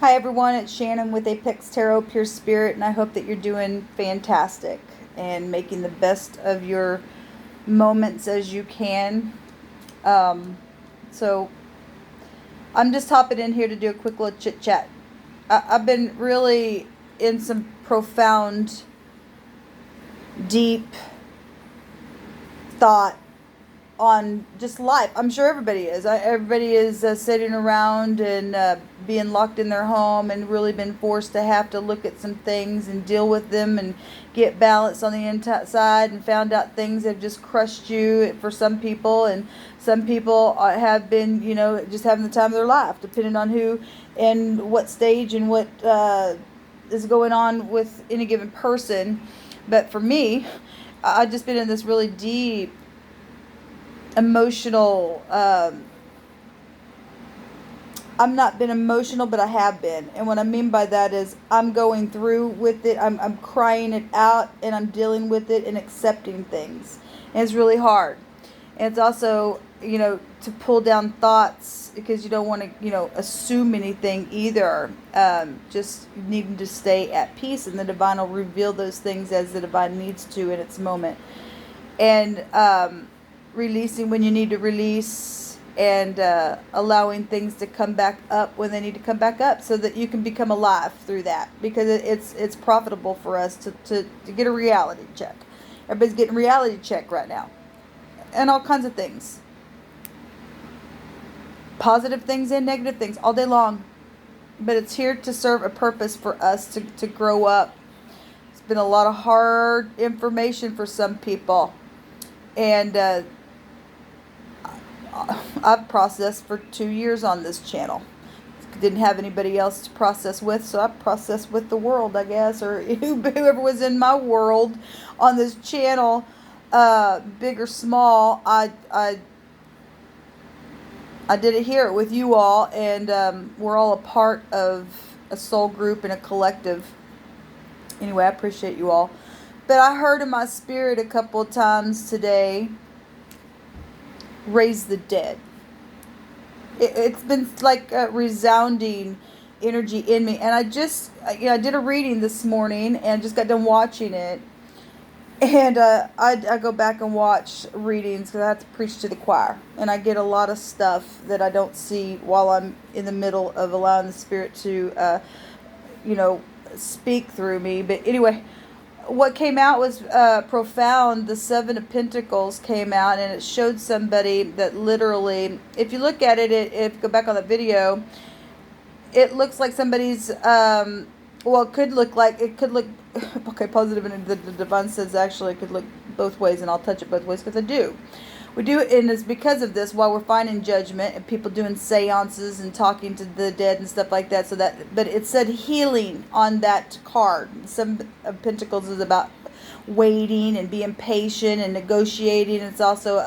Hi everyone, it's Shannon with apextarotpurespirit, and I hope that you're doing fantastic and making the best of your moments as you can. So I'm just hopping in here to do a quick little chit chat. I've been really in some profound, deep thought on just life. I'm sure everybody is. Everybody is sitting around and being locked in their home and really been forced to have to look at some things and deal with them and get balance on the inside, and found out things have just crushed you for some people, and some people have been, just having the time of their life, depending on who and what stage and what is going on with any given person. But for me, I've just been in this really deep emotional I'm not been emotional, but I have been. And what I mean by that is I'm going through with it. I'm crying it out, and I'm dealing with it and accepting things. And it's really hard. And it's also, to pull down thoughts, because you don't want to, assume anything either. Just needing to stay at peace, and the divine will reveal those things as the divine needs to in its moment. And releasing when you need to release, and allowing things to come back up when they need to come back up, so that you can become alive through that, because it's profitable for us to get a reality check. Everybody's getting a reality check right now, and all kinds of things, positive things and negative things, all day long. But it's here to serve a purpose for us to grow up. It's been a lot of hard information for some people, and I've processed for 2 years on this channel. Didn't have anybody else to process with, so I processed with the world, I guess, or whoever was in my world on this channel, big or small. I did it here with you all, and we're all a part of a soul group and a collective. Anyway, I appreciate you all. But I heard in my spirit a couple of times today, raise the dead. It's been like a resounding energy in me. And I did a reading this morning and just got done watching it. And I go back and watch readings because I have to preach to the choir. And I get a lot of stuff that I don't see while I'm in the middle of allowing the Spirit to, speak through me. But anyway, what came out was profound. The Seven of Pentacles came out, and it showed somebody that literally, if you look at it, if you go back on the video, it looks like somebody's, it could look, okay, positive, and the divine says actually it could look both ways, and I'll touch it both ways because I do. We do, and it's because of this, while we're finding judgment and people doing seances and talking to the dead and stuff like that. But it said healing on that card. Some of Pentacles is about waiting and being patient and negotiating. It's also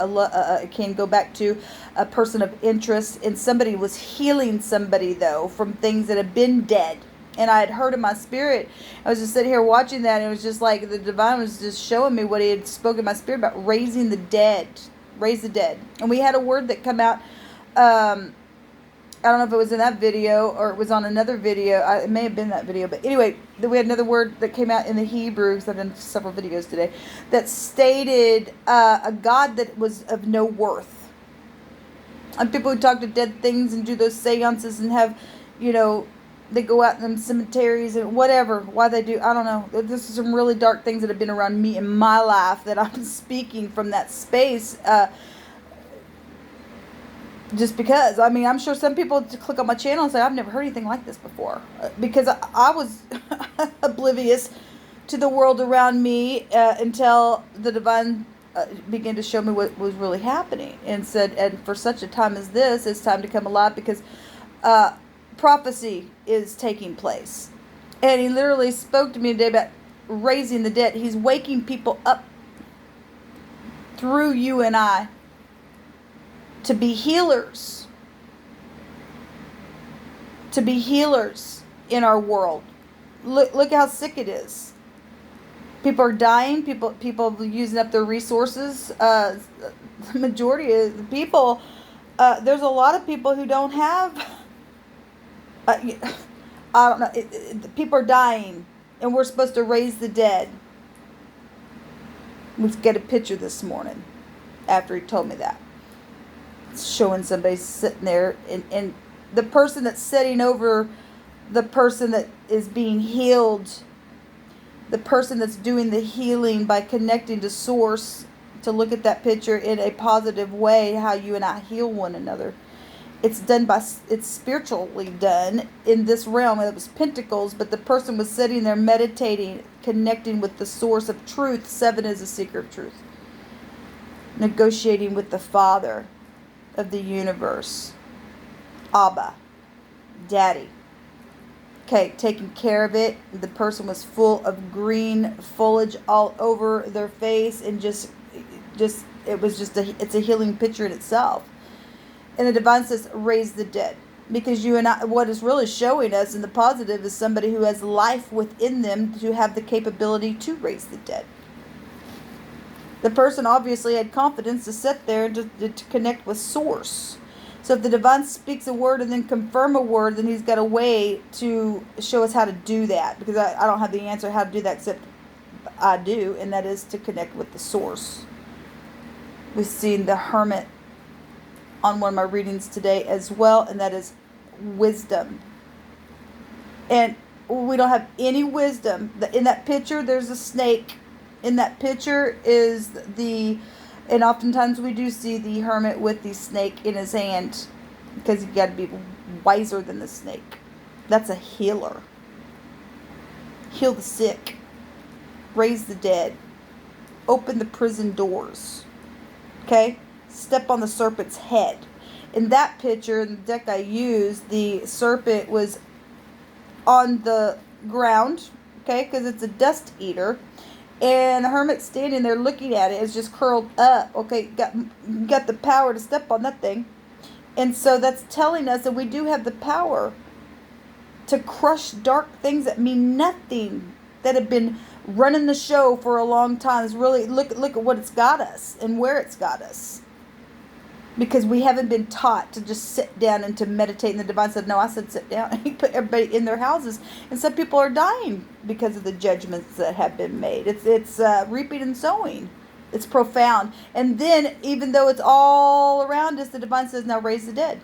it can go back to a person of interest, and somebody was healing somebody though from things that have been dead. And I had heard in my spirit, I was just sitting here watching that, and it was just like the divine was just showing me what he had spoken in my spirit about raising the dead. Raise the dead. And we had a word that come out, I don't know if it was in that video or it was on another video. It may have been that video, but anyway, we had another word that came out in the Hebrew, because I've done several videos today, that stated a God that was of no worth. And people who talk to dead things and do those seances and have, they go out in them cemeteries and whatever, why they do, I don't know. This is some really dark things that have been around me in my life, that I'm speaking from that space, just because. I mean, I'm sure some people click on my channel and say, I've never heard anything like this before, because I was oblivious to the world around me until the divine began to show me what was really happening, and said, and for such a time as this, it's time to come alive, because prophecy is taking place. And he literally spoke to me today about raising the dead. He's waking people up through you and I to be healers. To be healers in our world. Look how sick it is. People are dying. People using up their resources. The majority of the people, there's a lot of people who don't have I don't know. People are dying, and we're supposed to raise the dead. Let's get a picture this morning after he told me that. It's showing somebody sitting there, and the person that's sitting over the person that is being healed, the person that's doing the healing by connecting to source, to look at that picture in a positive way, how you and I heal one another. It's spiritually done in this realm. It was pentacles, but the person was sitting there meditating, connecting with the source of truth. 7 is a seeker of truth. Negotiating with the Father of the universe. Abba. Daddy. Okay, taking care of it. The person was full of green foliage all over their face, and it's a healing picture in itself. And the divine says, raise the dead. Because you and I, what is really showing us in the positive is somebody who has life within them to have the capability to raise the dead. The person obviously had confidence to sit there and to connect with source. So if the divine speaks a word and then confirm a word, then he's got a way to show us how to do that. Because I don't have the answer how to do that, except I do, and that is to connect with the source. We've seen the Hermit on one of my readings today as well, and that is wisdom. And we don't have any wisdom. In that picture, there's a snake. In that picture is and oftentimes we do see the Hermit with the snake in his hand, because you got to be wiser than the snake. That's a healer. Heal the sick. Raise the dead. Open the prison doors. Okay? Step on the serpent's head. In that picture, in the deck I used, the serpent was on the ground, okay, because it's a dust eater, and the Hermit's standing there looking at it. It's just curled up, okay, got the power to step on that thing. And so that's telling us that we do have the power to crush dark things that mean nothing, that have been running the show for a long time. It's really, look at what it's got us and where it's got us. Because we haven't been taught to just sit down and to meditate. And the divine said, no, I said sit down. And he put everybody in their houses. And some people are dying because of the judgments that have been made. It's reaping and sowing. It's profound. And then, even though it's all around us, the divine says, now raise the dead.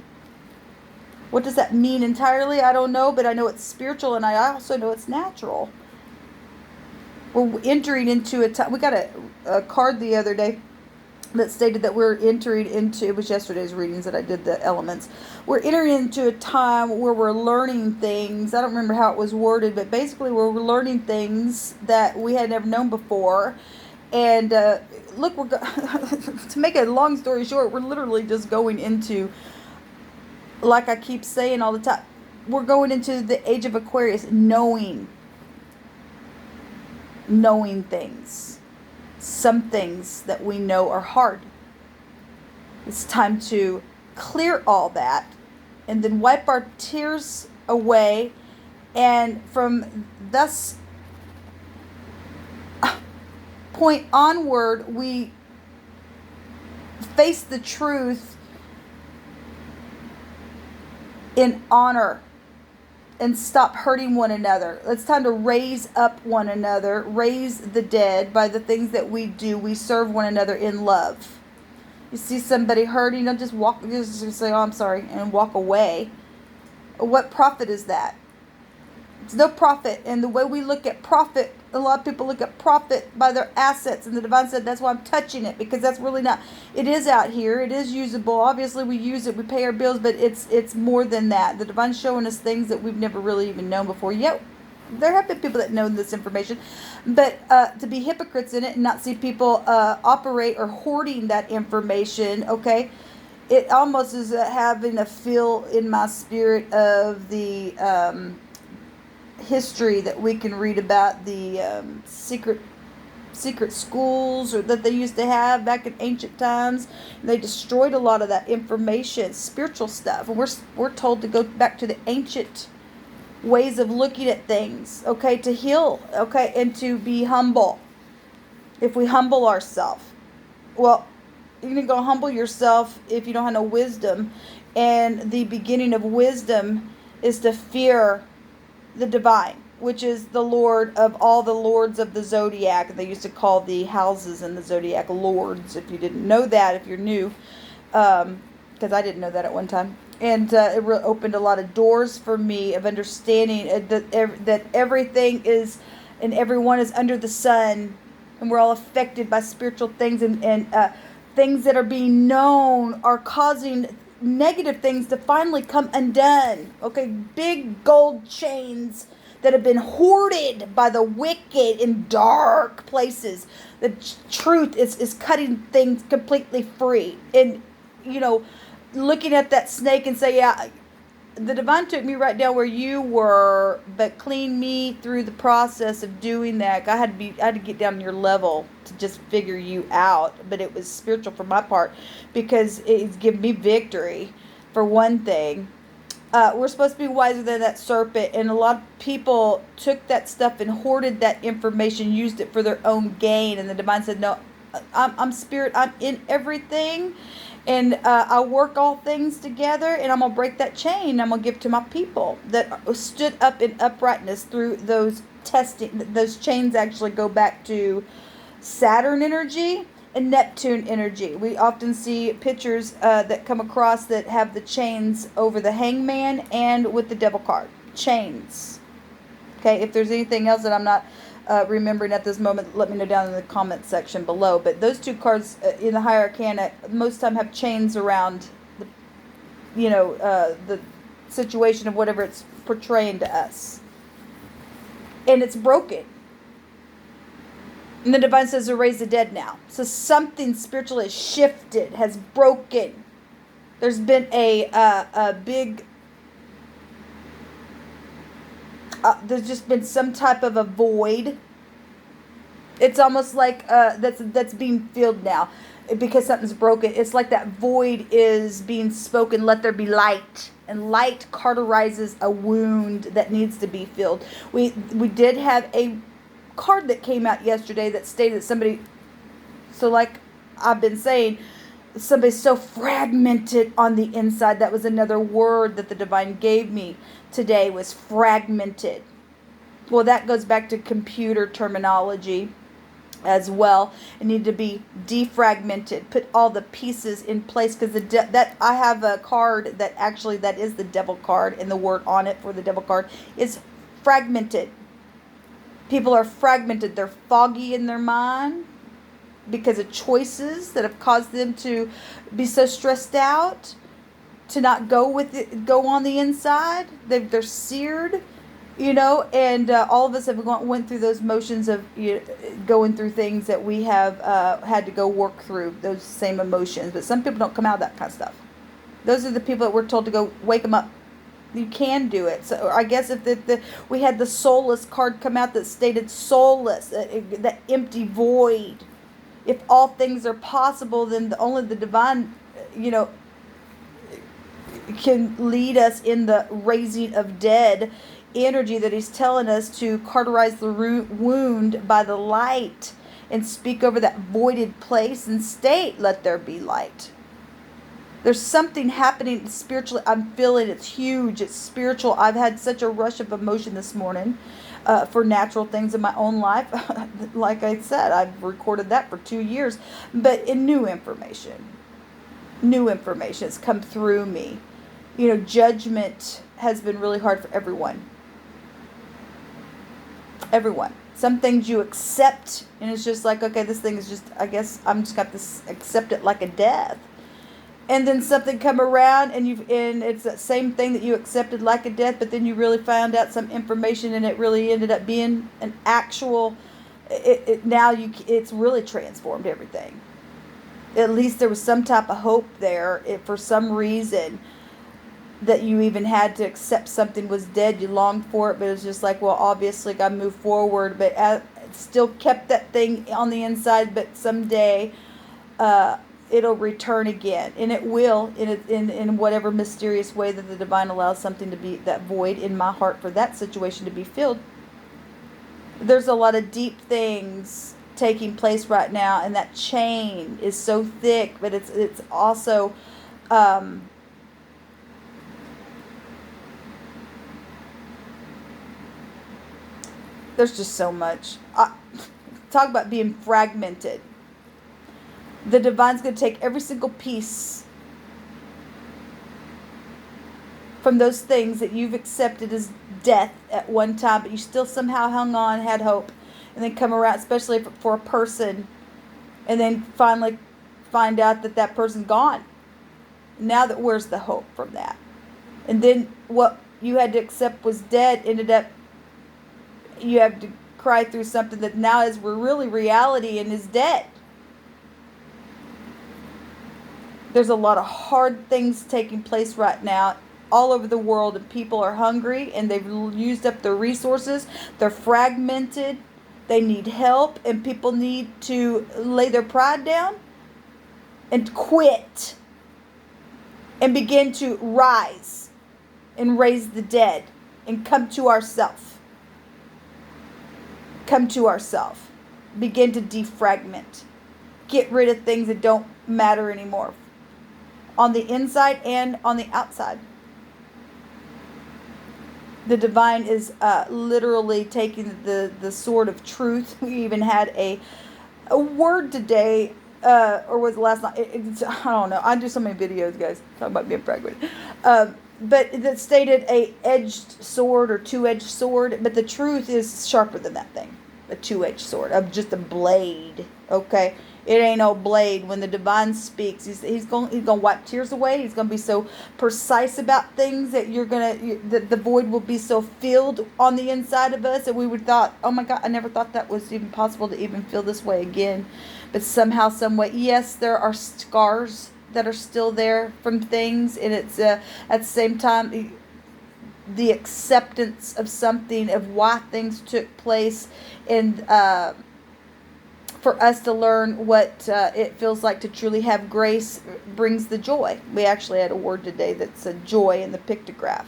What does that mean entirely? I don't know, but I know it's spiritual, and I also know it's natural. We're entering into a time. We got a card the other day that stated that we're entering into, it was yesterday's readings that I did the elements. We're entering into a time where we're learning things. I don't remember how it was worded, but basically we're learning things that we had never known before. And look, to make a long story short, we're literally just going into, like I keep saying all the time, we're going into the age of Aquarius, knowing things. Some things that we know are hard. It's time to clear all that and then wipe our tears away, and from this point onward we face the truth in honor and stop hurting one another. It's time to raise up one another, raise the dead by the things that we do. We serve one another in love. You see somebody hurting, don't just say, oh, I'm sorry, and walk away. What profit is that? It's no profit. And the way we look at profit, a lot of people look at profit by their assets, and the divine said, that's why I'm touching it, because that's really not, it is out here, it is usable, obviously we use it, we pay our bills, but it's more than that. The divine's showing us things that we've never really even known before. Yet there have been people that know this information, but to be hypocrites in it and not see people operate or hoarding that information, okay, it almost is having a feel in my spirit of the history that we can read about, the secret schools or that they used to have back in ancient times. They destroyed a lot of that information, spiritual stuff, and we're told to go back to the ancient ways of looking at things, okay, to heal, okay, and to be humble. If we humble ourselves, well, you're gonna go humble yourself if you don't have no wisdom, and the beginning of wisdom is to fear the divine, which is the Lord of all the lords of the zodiac. They used to call the houses in the zodiac lords. If you didn't know that, if you're new, because I didn't know that at one time. And it opened a lot of doors for me of understanding that everything is and everyone is under the sun, and we're all affected by spiritual things, and things that are being known are causing negative things to finally come undone. Okay, big gold chains that have been hoarded by the wicked in dark places. The truth is cutting things completely free. And, looking at that snake and say, yeah, the divine took me right down where you were, but cleaned me through the process of doing that. I had to get down to your level to just figure you out. But it was spiritual for my part, because it's given me victory, for one thing. We're supposed to be wiser than that serpent, and a lot of people took that stuff and hoarded that information, used it for their own gain. And the divine said, no, I'm spirit, I'm in everything, and I work all things together, and I'm going to break that chain. I'm going to give it to my people that stood up in uprightness through those testing. Those chains actually go back to Saturn energy and Neptune energy. We often see pictures that come across that have the chains over the hangman and with the devil card. Chains. Okay, if there's anything else that I'm not remembering at this moment, let me know down in the comment section below. But those two cards in the Higher Arcana most of the time have chains around the situation of whatever it's portraying to us. And it's broken. And the divine says to raise the dead now. So something spiritual has shifted, has broken. There's been a big... there's just been some type of a void. It's almost like that's being filled now, because something's broken. It's like that void is being spoken. Let there be light, and light cauterizes a wound that needs to be filled. We did have a card that came out yesterday that stated somebody. So like I've been saying, somebody's so fragmented on the inside. That was another word that the divine gave me today, was fragmented. Well, that goes back to computer terminology as well. It needed to be defragmented, put all the pieces in place, because that I have a card that actually that is the devil card, and the word on it for the devil card is fragmented. People are fragmented. They're foggy in their mind because of choices that have caused them to be so stressed out, to not go with it, go on the inside. They're seared, and all of us have went through those motions of going through things that we have had to go work through, those same emotions. But some people don't come out of that kind of stuff. Those are the people that we're told to go wake them up. You can do it. So I guess if we had the soulless card come out that stated soulless, that empty void. If all things are possible, then only the divine, can lead us in the raising of dead energy that he's telling us to cauterize the wound by the light and speak over that voided place and state, let there be light. There's something happening spiritually. I'm feeling it's huge. It's spiritual. I've had such a rush of emotion this morning for natural things in my own life. Like I said, I've recorded that for 2 years. But in new information has come through me. Judgment has been really hard for everyone. Everyone. Some things you accept, and it's just like, okay, this thing is just, I guess I'm just got to accept it like a death. And then something come around, and it's that same thing that you accepted like a death, but then you really found out some information, and it really ended up being an actual. It's really transformed everything. At least there was some type of hope there. For some reason, that you even had to accept something was dead. You longed for it, but it was just like, well, obviously got to move forward. But still kept that thing on the inside. But someday, it'll return again, and it will in whatever mysterious way that the divine allows something to be, that void in my heart for that situation to be filled. There's a lot of deep things taking place right now, and that chain is so thick, but it's also There's just so much. Talk about being fragmented. The divine's going to take every single piece from those things that you've accepted as death at one time, but you still somehow hung on, had hope, and then come around, especially for a person, and then finally find out that that person's gone. Now that, where's the hope from that? And then what you had to accept was dead ended up, you have to cry through something that now is really reality and is dead. There's a lot of hard things taking place right now all over the world, and people are hungry and they've used up their resources. They're fragmented. They need help, and people need to lay their pride down and quit and begin to rise and raise the dead and come to ourselves. Come to ourselves. Begin to defragment. Get rid of things that don't matter anymore, on the inside and on the outside. The divine is literally taking the sword of truth. We even had a word today, or was it last night? I don't know. I do so many videos, guys, talking about being fragmented. But that stated a edged sword or two-edged sword. But the truth is sharper than that thing. A two-edged sword of just a blade. Okay. It ain't no blade. When the divine speaks, he's going to wipe tears away. He's going to be so precise about things that the void will be so filled on the inside of us, and we would thought, oh my God, I never thought that was even possible to even feel this way again. But somehow, some way, yes, there are scars that are still there from things, and it's at the same time the acceptance of something, of why things took place, and for us to learn what it feels like to truly have grace brings the joy. We actually had a word today that's a joy in the pictograph.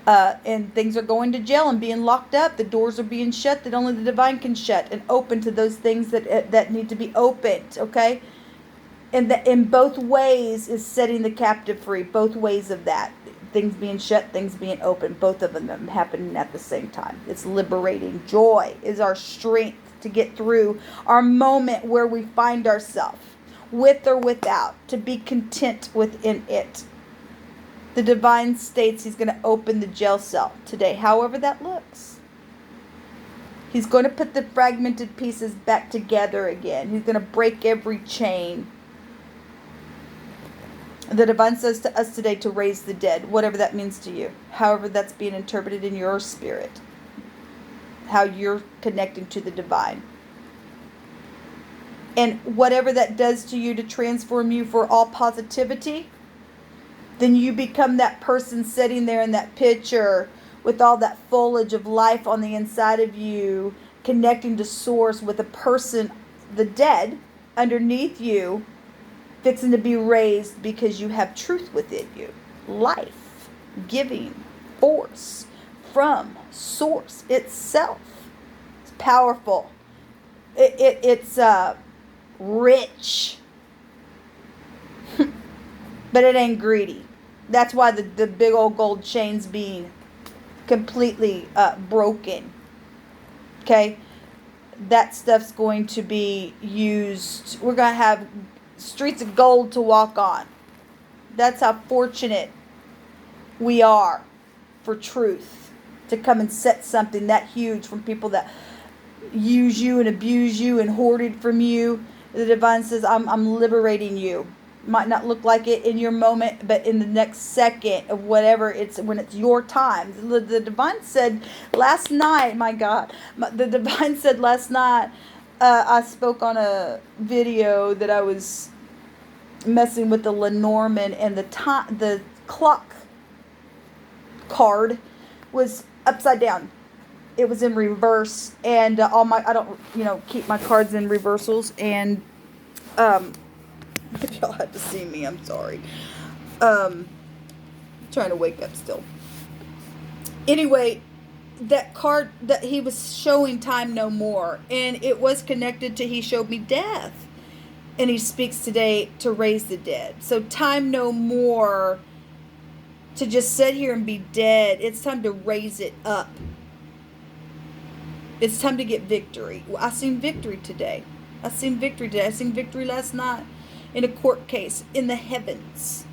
And things are going to jail and being locked up. The doors are being shut that only the divine can shut, and open to those things that need to be opened, okay? And in both ways is setting the captive free. Both ways of that. Things being shut, things being open. Both of them happening at the same time. It's liberating. Joy is our strength to get through our moment where we find ourselves, with or without, to be content within it. The divine states he's going to open the jail cell today, however that looks. He's going to put the fragmented pieces back together again. He's going to break every chain. The divine says to us today to raise the dead, whatever that means to you, however that's being interpreted in your spirit, how you're connecting to the divine. And whatever that does to you to transform you for all positivity, then you become that person sitting there in that picture with all that foliage of life on the inside of you, connecting to source, with a person, the dead, underneath you, fixing to be raised because you have truth within you. Life, giving, force from source itself. It's powerful. It's rich. But it ain't greedy. That's why the big old gold chain's being completely broken. Okay? That stuff's going to be used. We're going to have streets of gold to walk on. That's how fortunate we are for truth to come and set something that huge from people that use you and abuse you and hoarded from you. The divine says, I'm liberating you. Might not look like it in your moment, but in the next second of whatever, when it's your time. The divine said last night, my God, the divine said last night, I spoke on a video that I was messing with the Lenormand, and the clock card was upside down. It was in reverse, and I don't keep my cards in reversals, and if y'all had to see me, I'm sorry. Trying to wake up still. Anyway, that card that he was showing time no more, and it was connected to, he showed me death, and he speaks today to raise the dead. So time no more to just sit here and be dead. It's time to raise it up. It's time to get victory. I seen victory today. I seen victory today. I seen victory last night in a court case in the heavens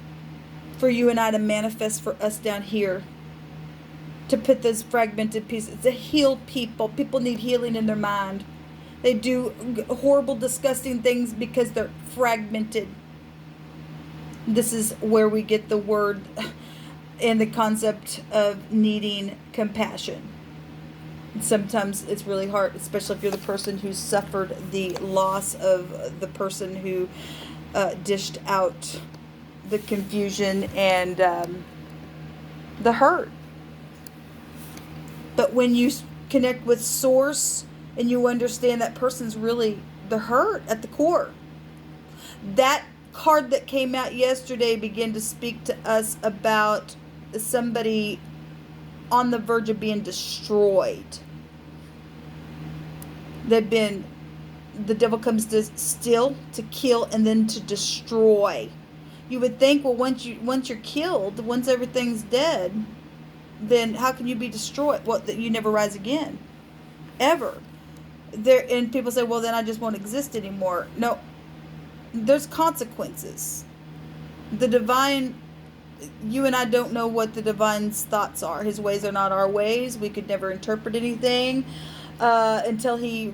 for you and I to manifest for us down here, to put those fragmented pieces, to heal people. People need healing in their mind. They do horrible, disgusting things because they're fragmented. This is where we get the word and the concept of needing compassion. Sometimes it's really hard, especially if you're the person who suffered the loss of the person who dished out the confusion and the hurt. But when you connect with source and you understand that person's really the hurt at the core, that card that came out yesterday began to speak to us about somebody on the verge of being destroyed. The devil comes to steal, to kill, and then to destroy. You would think, well, once you're killed, once everything's dead, then how can you be destroyed? Well, that you never rise again, ever. And people say, well, then I just won't exist anymore. No, there's consequences. The divine, you and I don't know what the divine's thoughts are. His ways are not our ways. We could never interpret anything until he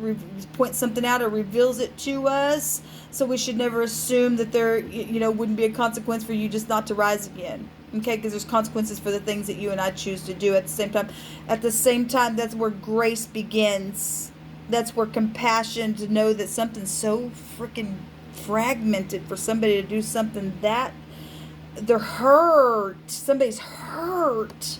points something out or reveals it to us. So we should never assume that there, wouldn't be a consequence for you just not to rise again. Okay, because there's consequences for the things that you and I choose to do at the same time. At the same time, that's where grace begins. That's where compassion, to know that something's so freaking fragmented, for somebody to do something that they're hurt. Somebody's hurt.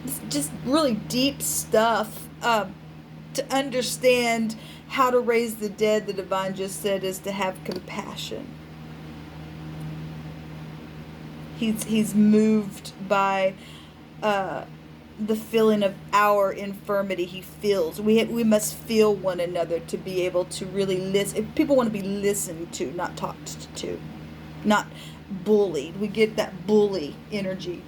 It's just really deep stuff. To understand how to raise the dead, the divine just said, is to have compassion. He's moved by the feeling of our infirmity. He feels. We must feel one another to be able to really listen. If people want to be listened to, not talked to, not bullied. We get that bully energy.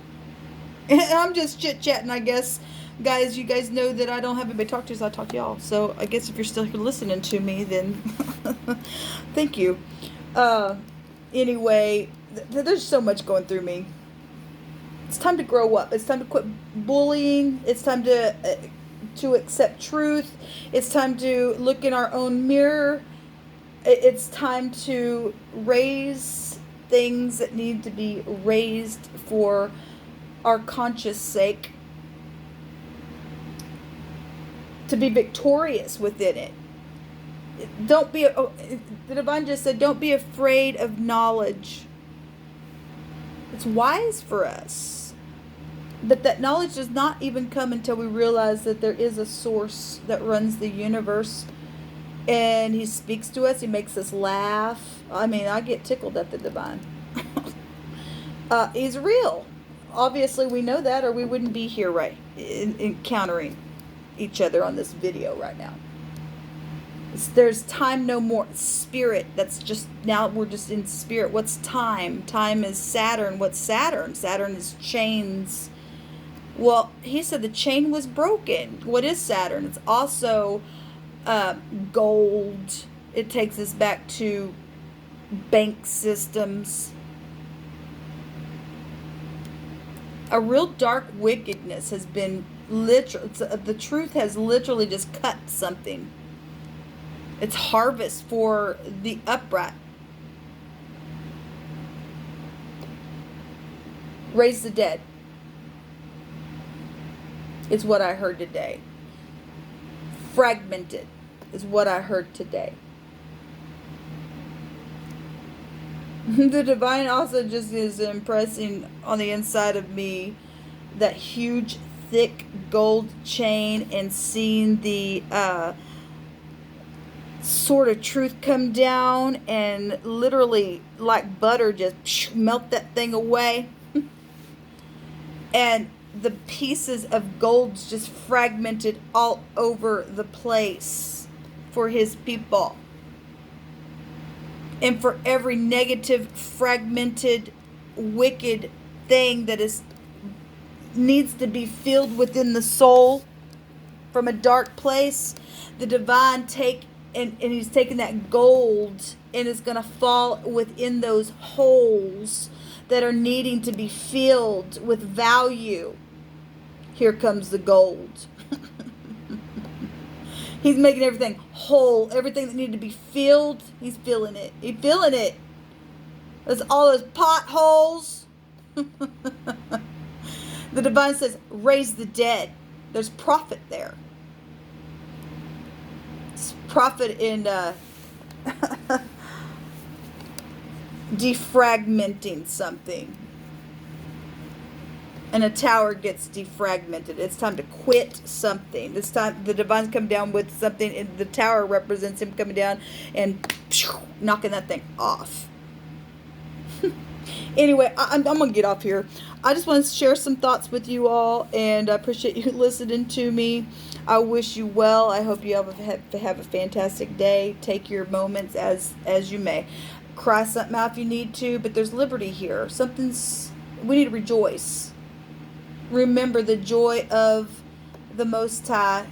And I'm just chit-chatting, I guess. Guys, you guys know that I don't have anybody to talk to, so I talk to y'all. So I guess if you're still here listening to me, then thank you. Anyway, there's so much going through me. It's time to grow up. It's time to quit bullying. It's time to accept truth. It's time to look in our own mirror. It's time to raise things that need to be raised for our conscious sake, to be victorious within it. Don't be, the divine just said, don't be afraid of knowledge. It's wise for us. But that knowledge does not even come until we realize that there is a source that runs the universe. And he speaks to us. He makes us laugh. I mean, I get tickled at the divine. He's real. Obviously, we know that, or we wouldn't be here encountering each other on this video right now. There's time no more. Spirit, that's just, now we're just in spirit. What's time? Time is Saturn. What's Saturn? Saturn is chains. Well, he said the chain was broken. What is Saturn? It's also gold. It takes us back to bank systems. A real dark wickedness has been the truth has literally just cut something. It's harvest for the upright. Raise the dead is what I heard today. Fragmented is what I heard today. The divine also just is impressing on the inside of me that huge, thick gold chain, and seeing the sort of truth come down and literally like butter just melt that thing away. And the pieces of golds just fragmented all over the place for his people. And for every negative, fragmented, wicked thing that needs to be filled within the soul from a dark place, the divine and he's taking that gold and is going to fall within those holes that are needing to be filled with value. Here comes the gold. He's making everything whole. Everything that needed to be filled, he's filling it. He's filling it. There's all those potholes. The divine says, raise the dead. There's profit there. It's profit in defragmenting something. And a tower gets defragmented. It's time to quit something. This time the divine's come down with something, and the tower represents him coming down and knocking that thing off. Anyway, I'm going to get off here. I just want to share some thoughts with you all, and I appreciate you listening to me. I wish you well. I hope you have a fantastic day. Take your moments as you may. Cry something out if you need to, but there's liberty here. We need to rejoice. Remember, the joy of the Most High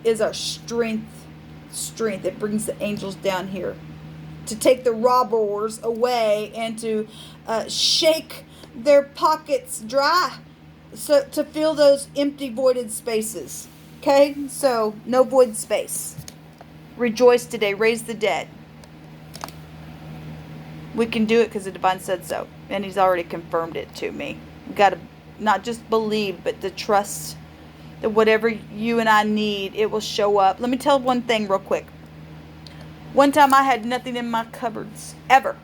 is our strength. It brings the angels down here to take the robbers away and to shake their pockets dry, so to fill those empty voided spaces. Okay, so no void space. Rejoice today. Raise the dead. We can do it because the divine said so, and he's already confirmed it to me. We got to not just believe, but to trust that whatever you and I need, it will show up. Let me tell one thing real quick. One time I had nothing in my cupboards, ever.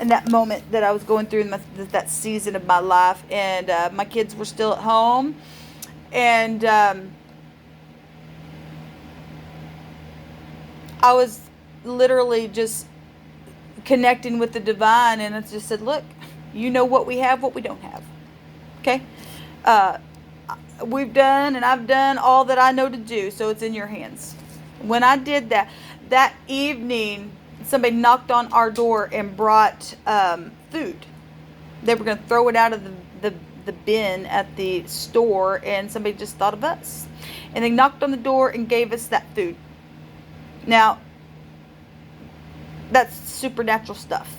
In that moment that I was going through that season of my life, and my kids were still at home, and I was literally just connecting with the divine, and it just said, look, you know what we have, what we don't have. Okay? We've done, and I've done all that I know to do, so it's in your hands. When I did that evening, somebody knocked on our door and brought food. They were going to throw it out of the bin at the store, and somebody just thought of us. And they knocked on the door and gave us that food. Now, that's supernatural stuff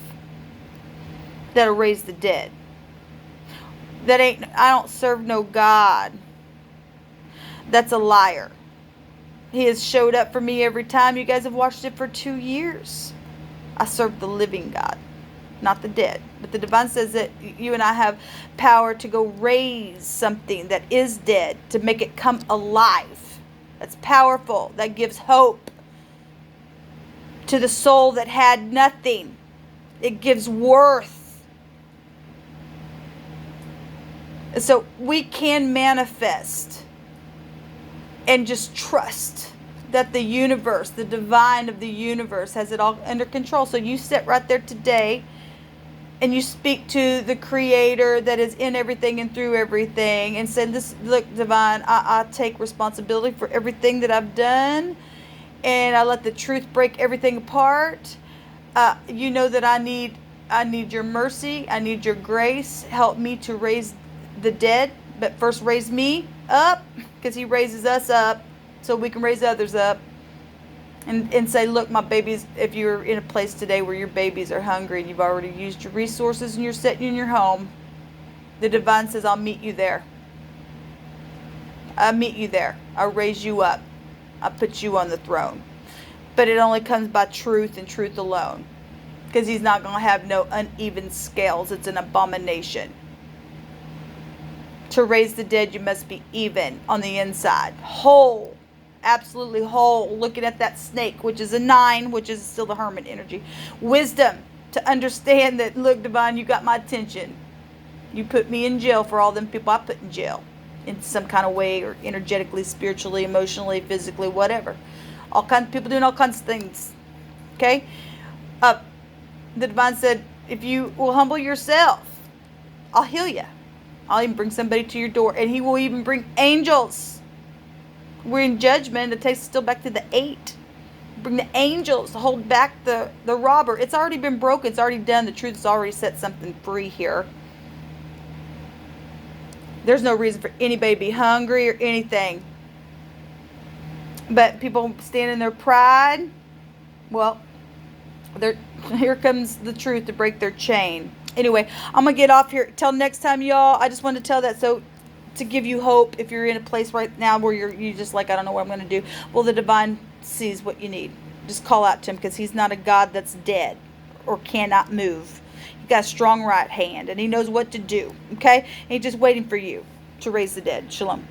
that'll raise the dead. I don't serve no God. That's a liar. He has showed up for me every time. You guys have watched it for 2 years. I serve the living God, not the dead. But the divine says that you and I have power to go raise something that is dead, to make it come alive. That's powerful. That gives hope to the soul that had nothing. It gives worth. So we can manifest and just trust that the universe, the divine of the universe, has it all under control. So you sit right there today and you speak to the creator that is in everything and through everything, and say, look, divine, I take responsibility for everything that I've done, and I let the truth break everything apart. You know that I need your mercy. I need your grace. Help me to raise the dead, but first raise me up, because he raises us up so we can raise others up, and say, look, my babies, if you're in a place today where your babies are hungry and you've already used your resources and you're sitting in your home, the divine says, I'll meet you there. I'll meet you there. I'll raise you up. I'll put you on the throne. But it only comes by truth and truth alone, because he's not going to have no uneven scales. It's an abomination. To raise the dead, you must be even on the inside. Whole. Absolutely whole. Looking at that snake, which is a 9, which is still the hermit energy. Wisdom to understand that, look, divine, you got my attention. You put me in jail for all them people I put in jail. In some kind of way, or energetically, spiritually, emotionally, physically, whatever. All kinds of people doing all kinds of things. Okay? The divine said, if you will humble yourself, I'll heal you. I'll even bring somebody to your door, and he will even bring angels. We're in judgment. It takes us still back to the 8. Bring the angels to hold back the robber. It's already been broken. It's already done. The truth has already set something free here. There's no reason for anybody to be hungry or anything. But people stand in their pride. Well, here comes the truth to break their chain. Anyway, I'm going to get off here. Till next time, y'all. I just wanted to tell that so to give you hope if you're in a place right now where you just like, I don't know what I'm going to do. Well, the divine sees what you need. Just call out to him, because he's not a God that's dead or cannot move. He got a strong right hand, and he knows what to do. Okay? And he's just waiting for you to raise the dead. Shalom.